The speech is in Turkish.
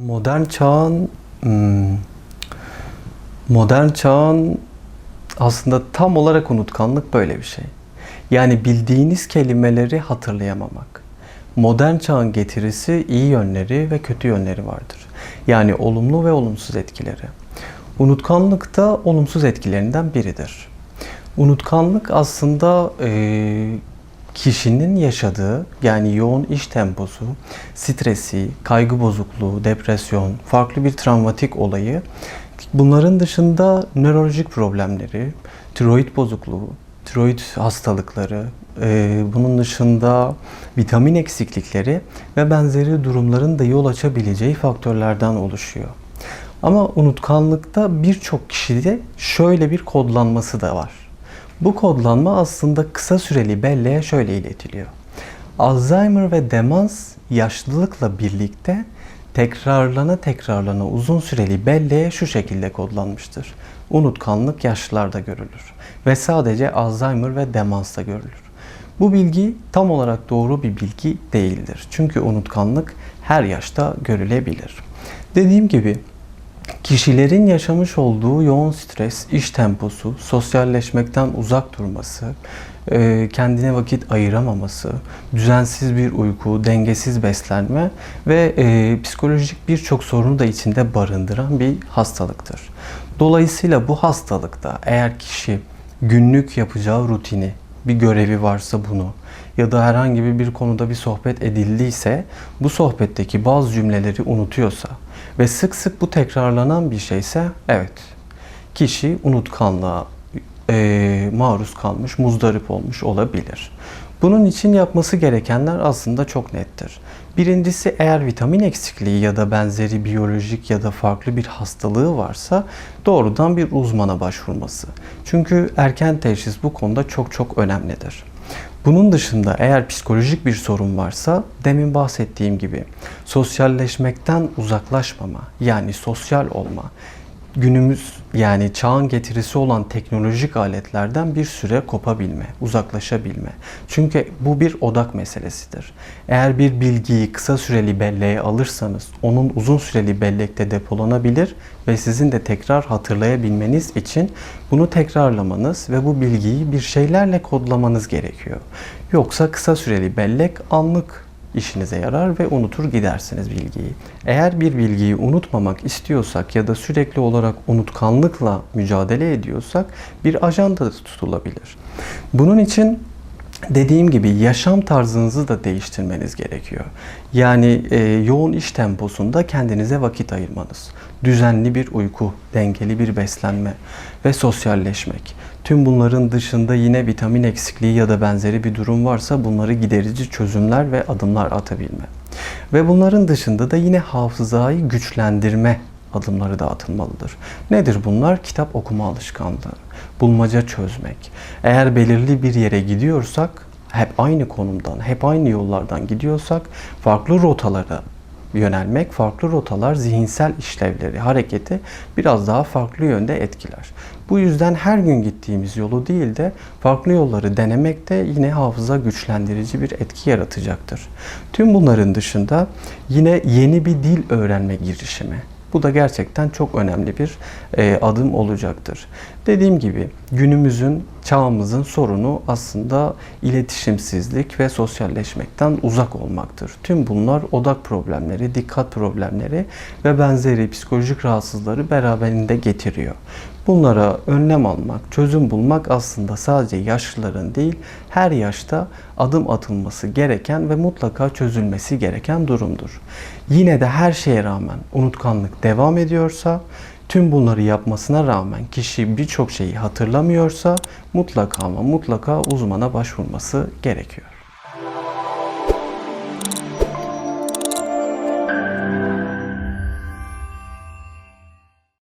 Modern çağın modern çağın aslında tam olarak unutkanlık böyle bir şey. Yani bildiğiniz kelimeleri hatırlayamamak. Modern çağın getirisi iyi yönleri ve kötü yönleri vardır. Yani olumlu ve olumsuz etkileri. Unutkanlık da olumsuz etkilerinden biridir. Unutkanlık aslında kişinin yaşadığı, yani yoğun iş temposu, stresi, kaygı bozukluğu, depresyon, farklı bir travmatik olayı, bunların dışında nörolojik problemleri, tiroid bozukluğu, tiroid hastalıkları, bunun dışında vitamin eksiklikleri ve benzeri durumların da yol açabileceği faktörlerden oluşuyor. Ama unutkanlıkta birçok kişide şöyle bir kodlanması da var. Bu kodlanma aslında kısa süreli belleğe şöyle iletiliyor. Alzheimer ve demans yaşlılıkla birlikte tekrarlana uzun süreli belleğe şu şekilde kodlanmıştır. Unutkanlık yaşlılarda görülür ve sadece Alzheimer ve demansta görülür. Bu bilgi tam olarak doğru bir bilgi değildir. Çünkü unutkanlık her yaşta görülebilir. Dediğim gibi kişilerin yaşamış olduğu yoğun stres, iş temposu, sosyalleşmekten uzak durması, kendine vakit ayıramaması, düzensiz bir uyku, dengesiz beslenme ve psikolojik birçok sorunu da içinde barındıran bir hastalıktır. Dolayısıyla bu hastalıkta eğer kişi günlük yapacağı rutini, bir görevi varsa bunu ya da herhangi bir konuda bir sohbet edildiyse bu sohbetteki bazı cümleleri unutuyorsa ve sık sık bu tekrarlanan bir şeyse evet, kişi unutkanlığa maruz kalmış, muzdarip olmuş olabilir. Bunun için yapması gerekenler aslında çok nettir. Birincisi, eğer vitamin eksikliği ya da benzeri biyolojik ya da farklı bir hastalığı varsa doğrudan bir uzmana başvurması. Çünkü erken teşhis bu konuda çok önemlidir. Bunun dışında eğer psikolojik bir sorun varsa demin bahsettiğim gibi sosyalleşmekten uzaklaşmama, yani sosyal olma, günümüz yani çağın getirisi olan teknolojik aletlerden bir süre kopabilme, uzaklaşabilme. Çünkü bu bir odak meselesidir. Eğer bir bilgiyi kısa süreli belleğe alırsanız onun uzun süreli bellekte depolanabilir ve sizin de tekrar hatırlayabilmeniz için bunu tekrarlamanız ve bu bilgiyi bir şeylerle kodlamanız gerekiyor. Yoksa kısa süreli bellek anlık işinize yarar ve unutur gidersiniz bilgiyi. Eğer bir bilgiyi unutmamak istiyorsak ya da sürekli olarak unutkanlıkla mücadele ediyorsak bir ajanda da tutulabilir. Bunun için dediğim gibi yaşam tarzınızı da değiştirmeniz gerekiyor. Yani yoğun iş temposunda kendinize vakit ayırmanız, düzenli bir uyku, dengeli bir beslenme ve sosyalleşmek. Tüm bunların dışında yine vitamin eksikliği ya da benzeri bir durum varsa bunları giderici çözümler ve adımlar atabilme. Ve bunların dışında da yine hafızayı güçlendirme adımları da atılmalıdır. Nedir bunlar? Kitap okuma alışkanlığı, bulmaca çözmek. Eğer belirli bir yere gidiyorsak, hep aynı konumdan, hep aynı yollardan gidiyorsak farklı rotalara yönelmek, farklı rotalar zihinsel işlevleri, hareketi biraz daha farklı yönde etkiler. Bu yüzden her gün gittiğimiz yolu değil de farklı yolları denemek de yine hafıza güçlendirici bir etki yaratacaktır. Tüm bunların dışında yine yeni bir dil öğrenme girişimi. Bu da gerçekten çok önemli bir adım olacaktır. Dediğim gibi günümüzün, çağımızın sorunu aslında iletişimsizlik ve sosyalleşmekten uzak olmaktır. Tüm bunlar odak problemleri, dikkat problemleri ve benzeri psikolojik rahatsızlıkları beraberinde getiriyor. Bunlara önlem almak, çözüm bulmak aslında sadece yaşlıların değil, her yaşta adım atılması gereken ve mutlaka çözülmesi gereken durumdur. Yine de her şeye rağmen unutkanlık devam ediyorsa, tüm bunları yapmasına rağmen kişi birçok şeyi hatırlamıyorsa mutlaka ama mutlaka uzmana başvurması gerekiyor.